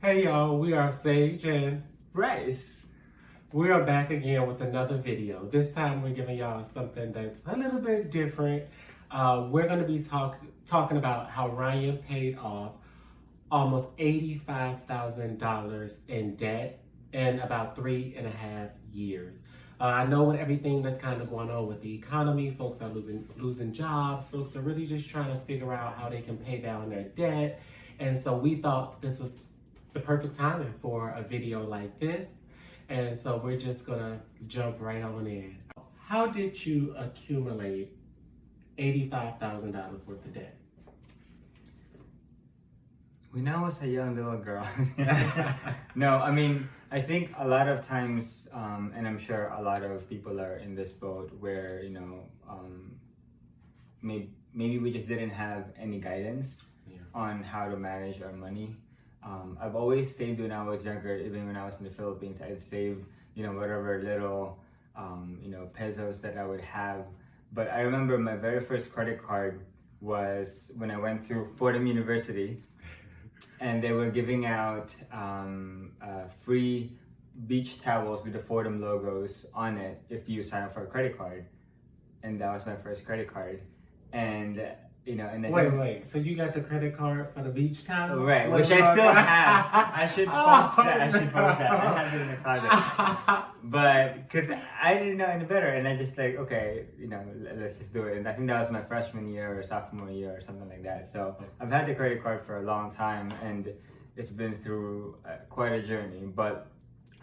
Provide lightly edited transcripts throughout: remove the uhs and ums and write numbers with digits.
Hey y'all, we are Sage and Rice. we are back again with another video. This time we're giving y'all something that's a little bit different. We're going to be talking about how Ryan paid off almost $85,000 in debt in about 3.5 years. I know with everything that's kind of going on with the economy, folks are losing jobs. Folks are really just trying to figure out how they can pay down their debt. And so we thought this was the perfect timing for a video like this. And so we're just gonna jump right on in. How did you accumulate $85,000 worth of debt? When I was a young little girl. No, I mean, I think a lot of times, and I'm sure a lot of people are in this boat where, maybe we just didn't have any guidance on how to manage our money. I've always saved when I was younger. Even when I was in the Philippines, I'd save, whatever little, pesos that I would have. But I remember my very first credit card was when I went to Fordham University, and they were giving out free beach towels with the Fordham logos on it if you sign up for a credit card. And that was my first credit card. And and I Wait. So you got the credit card for the beach towel? Right, which I still have. I should post that. I have it in the closet. But because I didn't know any better, and I just okay, let's just do it. And I think that was my freshman year or sophomore year or something like that. So I've had the credit card for a long time, and it's been through quite a journey. But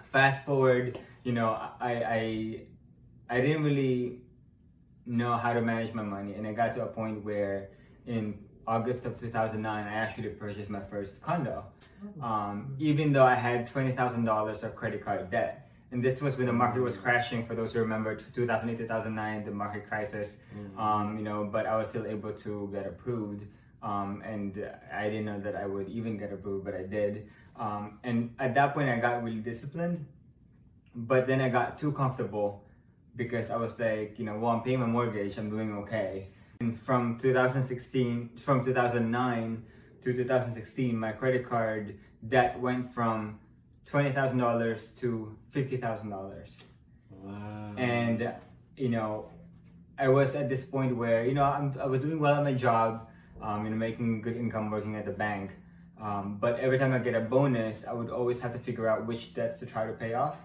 fast forward, I didn't really know how to manage my money, and I got to a point where in August of 2009 I actually purchased my first condo, even though I had $20,000 of credit card debt. And this was when the market was crashing. For those who remember 2008 2009, the market crisis. But I was still able to get approved, and I didn't know that I would even get approved, but I did. And at that point I got really disciplined, but then I got too comfortable because I was like, I'm paying my mortgage, I'm doing okay. And from 2009 to 2016, my credit card debt went from $20,000 to $50,000. Wow. And, I was at this point where, I was doing well at my job, making good income working at the bank. But every time I get a bonus, I would always have to figure out which debts to try to pay off.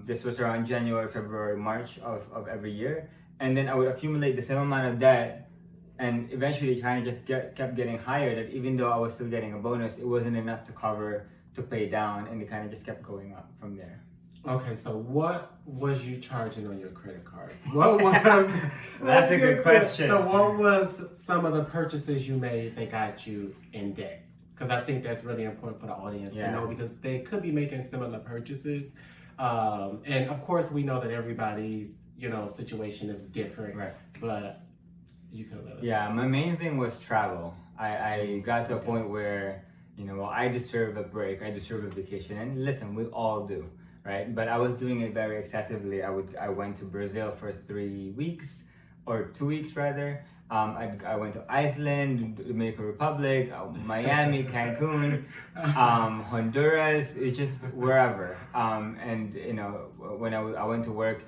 This was around January, February, March of every year. And then I would accumulate the same amount of debt, and eventually it kind of just kept getting higher, that even though I was still getting a bonus, it wasn't enough to pay down, and it kind of just kept going up from there. Okay, so what was you charging on your credit card? What was That's a good question. So what was some of the purchases you made that got you in debt? Because I think that's really important for the audience to know, because they could be making similar purchases. And of course we know that everybody's, situation is different, right? But you could let us know. My main thing was travel. I got to a point where, I deserve a break, I deserve a vacation. And listen, we all do, right? But I was doing it very excessively. I went to Brazil for 3 weeks, or 2 weeks rather. I went to Iceland, Dominican Republic, Miami, Cancun, Honduras. It's just wherever. And when I went to work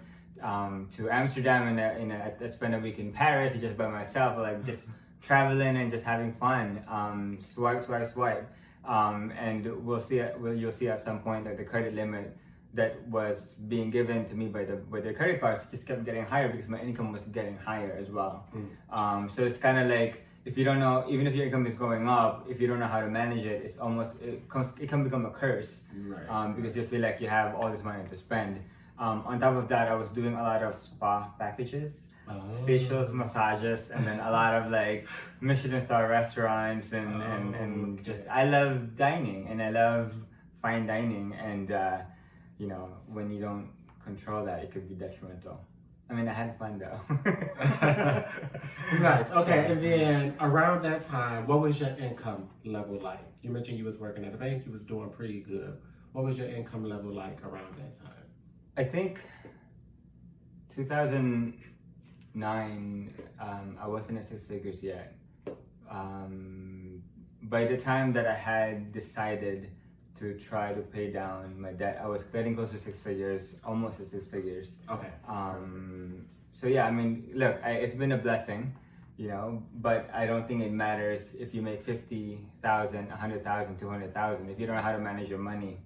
to Amsterdam, and I spent a week in Paris just by myself, just traveling and just having fun. Swipe. And you'll see at some point that the credit limit that was being given to me by the credit cards just kept getting higher because my income was getting higher as well. So it's kind of like, if you don't know, even if your income is going up, if you don't know how to manage it, it can become a curse, right? Because you feel like you have all this money to spend. On top of that, I was doing a lot of spa packages, facials, massages, and then a lot of Michelin star restaurants, and just, I love dining and I love fine dining, and when you don't control that, it could be detrimental. I mean, I had fun though. Right. Okay. And then around that time, what was your income level like? You mentioned you was working at a bank. You was doing pretty good. What was your income level like around that time? I think 2009, I wasn't at six figures yet. By the time that I had decided to try to pay down my debt. I was getting close to six figures, almost to six figures. Okay. So yeah, I mean, look, it's been a blessing, you know, but I don't think it matters if you make 50,000, 100,000, 200,000. If you don't know how to manage your money,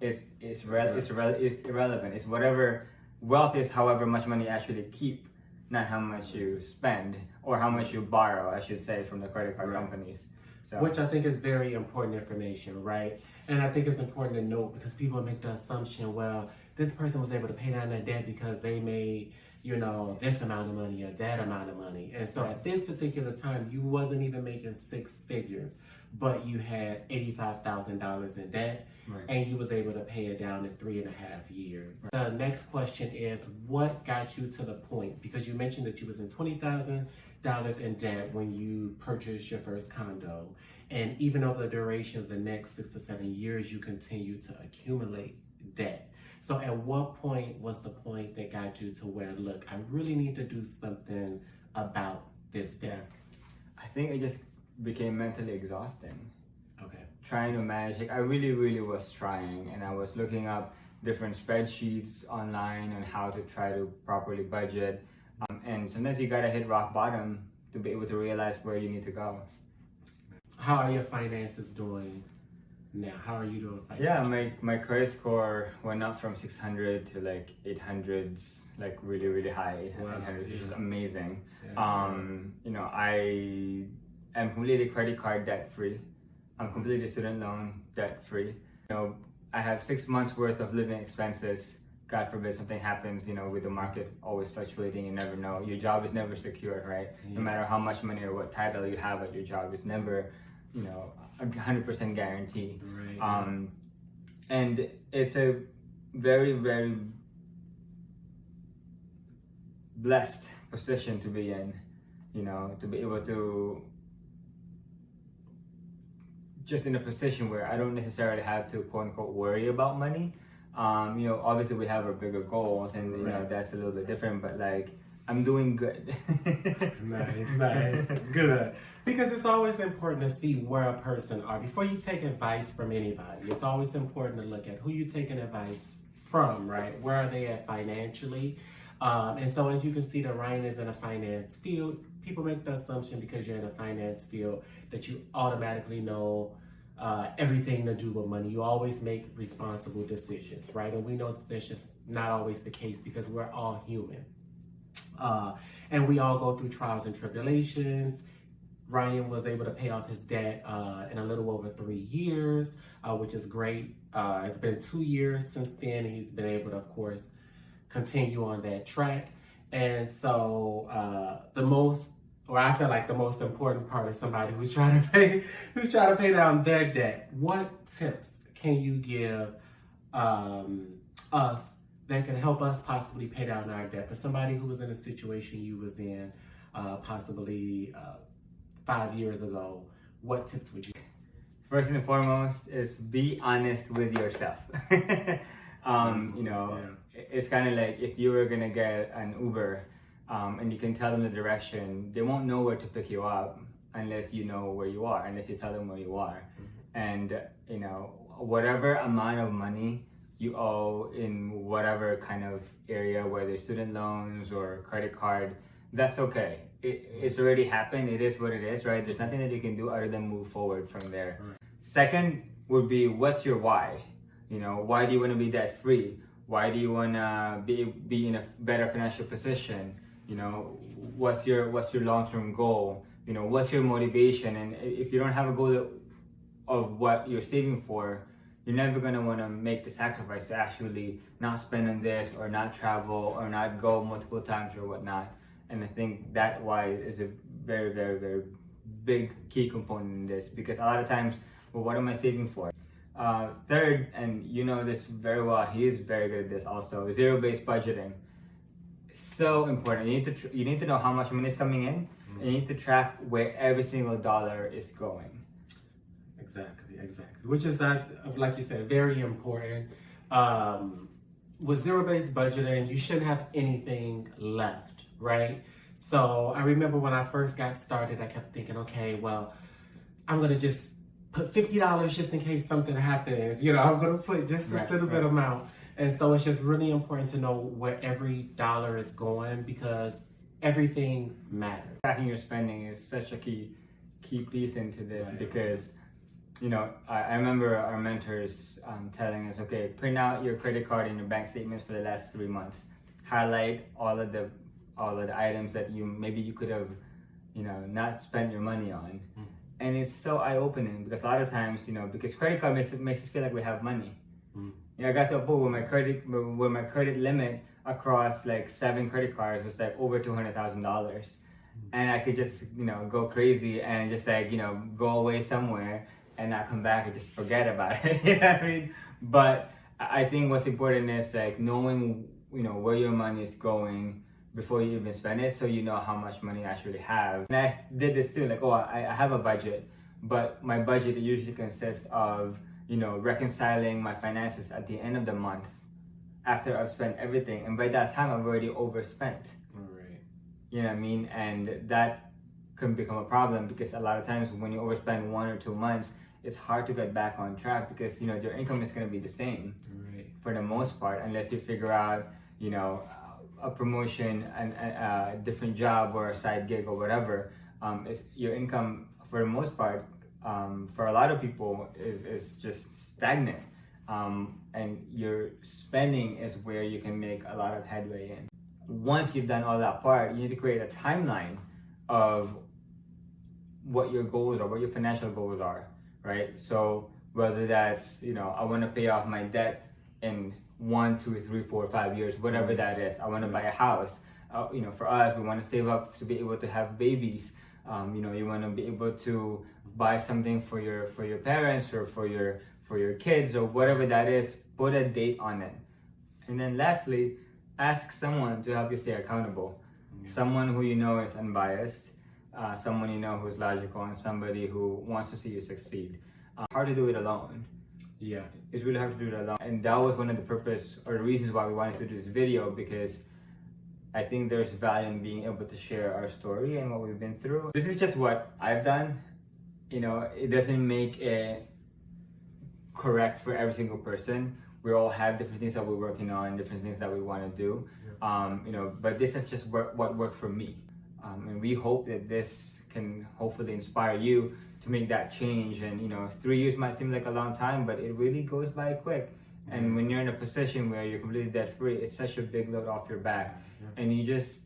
it's irrelevant. It's whatever wealth is, however much money you actually keep, not how much you spend or how much you borrow, I should say, from the credit card companies. So. Which I think is very important information, right? And I think it's important to note because people make the assumption, well, this person was able to pay down their debt because they made, you know, this amount of money or that amount of money. And so at this particular time, you wasn't even making six figures, but you had $85,000 in debt, and you was able to pay it down in 3.5 years. The next question is, what got you to the point? Because you mentioned that you was in $20,000 in debt when you purchased your first condo, and even over the duration of the next 6 to 7 years, you continue to accumulate debt. So at what point was the point that got you to where, look, I really need to do something about this debt? I think it just became mentally exhausting. Okay. Trying to manage, like I really was trying, and I was looking up different spreadsheets online on how to try to properly budget. And sometimes you gotta hit rock bottom to be able to realize where you need to go. How are your finances doing now? How are you doing financially? Yeah, my credit score went up from 600 to like 800s, like really high, Wow. 800, which is amazing. Yeah. You know, I am completely credit card debt free. I'm completely student loan debt free. You know, I have 6 months worth of living expenses. God forbid something happens, you know, with the market always fluctuating, you never know. Your job is never secure, right? Yeah. No matter how much money or what title you have at your job, it's never, you know, 100% guarantee. Right. And it's a very blessed position to be in, you know, to be able to just in a position where I don't necessarily have to quote unquote worry about money. You know, obviously we have our bigger goals, and you know that's a little bit different. But like, I'm doing good. Nice, good. Because it's always important to see where a person are before you take advice from anybody. It's always important to look at who you're taking advice from, right? Where are they at financially? And so as you can see, that Ryan is in a finance field. People make the assumption because you're in a finance field that you automatically know everything to do with money. You always make responsible decisions, right? And we know that that's just not always the case because we're all human. And we all go through trials and tribulations. Ryan was able to pay off his debt in a little over 3 years, which is great. It's been 2 years since then. He's been able to, of course, continue on that track. And so I feel like the most important part is somebody who's trying to pay down their debt. What tips can you give us that can help us possibly pay down our debt? For somebody who was in a situation you was in possibly 5 years ago, what tips would you give? First and foremost is be honest with yourself. You know, it's kind of like if you were gonna get an Uber and you can tell them the direction, they won't know where to pick you up unless you know where you are, unless you tell them where you are. And you know, whatever amount of money you owe in whatever kind of area, whether student loans or credit card, that's okay. It's already happened. It is what it is, right? There's nothing that you can do other than move forward from there. Second would be, what's your why? You know, why do you want to be debt free? Why do you want to be in a better financial position? You know, what's your long-term goal? You know, what's your motivation? And if you don't have a goal of what you're saving for, you're never going to want to make the sacrifice to actually not spend on this or not travel or not go multiple times or whatnot. And I think that why is a very big key component in this, because a lot of times, well, what am I saving for? Third, and you know this very well, he is very good at this also, zero-based budgeting. So important. You need to know how much money is coming in, and you need to track where every single dollar is going. Exactly. Which is that, like you said, very important. With zero-based budgeting, you shouldn't have anything left, right? So I remember when I first got started, I kept thinking, okay, well, I'm gonna just put $50 just in case something happens. You know, I'm gonna put just this little bit amount. And so it's just really important to know where every dollar is going because everything matters. Tracking your spending is such a key piece into this because, you know, I remember our mentors telling us, okay, print out your credit card and your bank statements for the last 3 months. Highlight all of the items that you could have, you know, not spent your money on. And it's so eye-opening because a lot of times, you know, because credit card makes us feel like we have money. You know, I got to a point where my credit limit across like 7 credit cards was like over $200,000, and I could just, you know, go crazy and just like, you know, go away somewhere and not come back and just forget about it. You know what I mean? But I think what's important is like knowing, you know, where your money is going before you even spend it, so you know how much money you actually have. And I did this too, like, I have a budget, but my budget usually consists of, you know, reconciling my finances at the end of the month after I've spent everything, and by that time I've already overspent. Right. You know what I mean? And that can become a problem because a lot of times when you overspend 1 or 2 months, it's hard to get back on track because, you know, your income is going to be the same for the most part, unless you figure out, you know, a promotion and a different job or a side gig or whatever. Your income for the most part, for a lot of people, is just stagnant. And your spending is where you can make a lot of headway in. Once you've done all that part, you need to create a timeline of what your goals are, what your financial goals are, right? So whether that's, you know, I want to pay off my debt in 1, 2, 3, 4, 5 years, whatever that is. I want to buy a house. You know, for us, we want to save up to be able to have babies. You know, you want to be able to buy something for your parents or for your kids or whatever that is. Put a date on it. And then lastly, ask someone to help you stay accountable. Someone who you know is unbiased, someone you know who's logical, and somebody who wants to see you succeed. Hard to do it alone. Yeah. It's really hard to do it alone. And that was one of the purpose or the reasons why we wanted to do this video, because I think there's value in being able to share our story and what we've been through. This is just what I've done. You know, it doesn't make it correct for every single person. We all have different things that we're working on, different things that we want to do. You know, but this is just what worked for me. And we hope that this can hopefully inspire you to make that change. And, you know, 3 years might seem like a long time, but it really goes by quick. And when you're in a position where you're completely debt free, it's such a big load off your back. And you just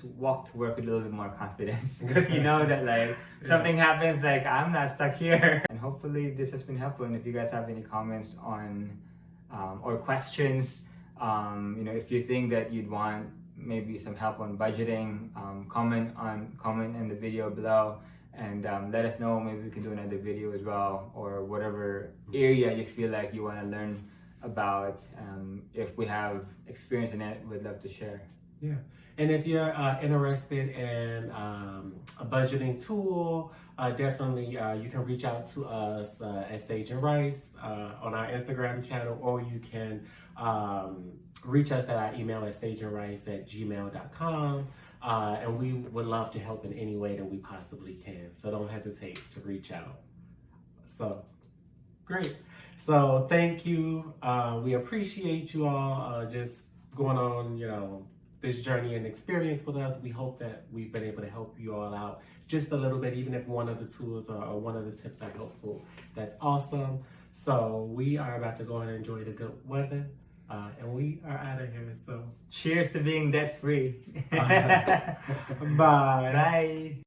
walk to work with a little bit more confidence because you know that like something happens, like I'm not stuck here. And hopefully this has been helpful. And if you guys have any comments on or questions, you know, if you think that you'd want maybe some help on budgeting, comment in the video below, and let us know. Maybe we can do another video as well, or whatever area you feel like you want to learn about. If we have experience in it, we'd love to share. Yeah, and if you're interested in a budgeting tool, definitely you can reach out to us at Sage and Rice on our Instagram channel, or you can reach us at our email at sageandrice@gmail.com, and we would love to help in any way that we possibly can. So don't hesitate to reach out. So great. So thank you. We appreciate you all just going on, you know, this journey and experience with us. We hope that we've been able to help you all out just a little bit, even if one of the tools or one of the tips are helpful. That's awesome. So we are about to go and enjoy the good weather, and we are out of here. So cheers to being debt free. Bye. Bye.